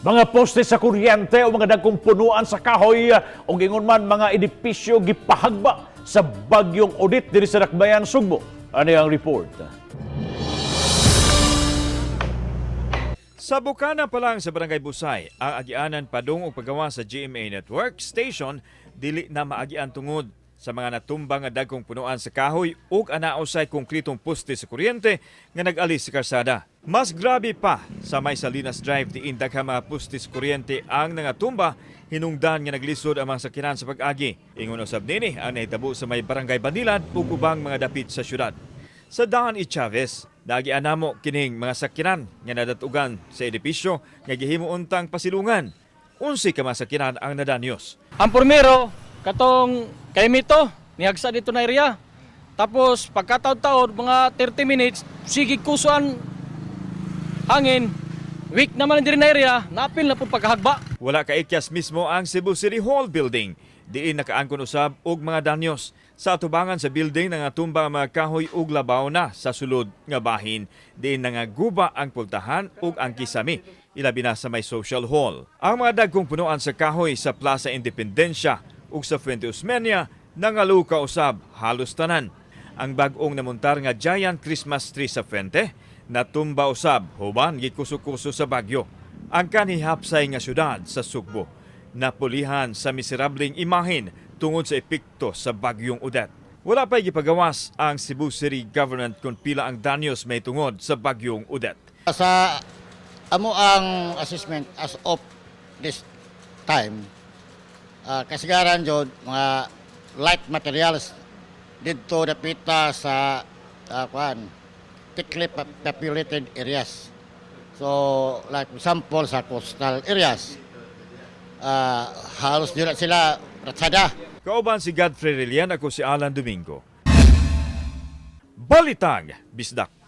Mga poste sa kuryente o mga dagkong punuan sa kahoy o gingon man mga edipisyo gipahagba sa bagyong Odette diri sa Dakbayan, Sugbo. Ano ang report? Sa bukana pa lang sa Barangay Busay, ang agianan padung og paggawa sa GMA Network Station dili na maagian tungod sa mga natumbang nga dagkong punuan sa kahoy ug anaosay konkretong poste sa kuryente nga nag-alis sa karsada. Mas grabe pa sa may Salinas Drive diin daghang mga poste sa kuryente ang nangatumba hinungdan nga naglisod ang mga sakyanan sa pag-agi. Ingon usab nini ang nahitabo sa may Barangay Banilad ug ubang mga dapit sa syudad. Sa Daan E. Chavez, nagian namo kining mga sakyanan nga nadatugan sa edipisyo nga gihimo untang pasilungan. 11 ka mga sakyanan ang nadanyos. Ang primero, katong kay Mito, nihagsa dito na area. Tapos pagkataon-taon, mga 30 minutes, sige kusuan hangin. Weak naman din na area, napil na po pagkahagba. Wala ka ikyas mismo ang Cebu City Hall building. Diin nakaangkon usab og mga danyos. Sa atubangan sa building nangatumba ang mga kahoy ug labaw na sa sulod nga bahin. Diin nangaguba ang pultahan ug ang kisami, ilabi na sa may social hall. Ang mga dagkong punuan sa kahoy sa Plaza Independencia ug sa Fuente Osmeña nangaluka usab halos tanan. Ang bag-ong namuntar nga giant Christmas tree sa Fuente natumba usab huban gikuso-kuso sa bagyo. Ang kanihapsay nga syudad sa Sugbo napulihan sa miserabling imahen tungod sa epekto sa bagyong Odette. Wala pa'y gipagawas ang Cebu City Government kung pila ang danyos may tungod sa bagyong Odette. Sa amo ang assessment as of this time, kasigaran jud mga light materials dito dapita sa thickly populated areas. So like example sa coastal areas, halos dira sila ratsada. Kauban si Godfrey Relian, ako si Alan Domingo. Balitang Bisdak.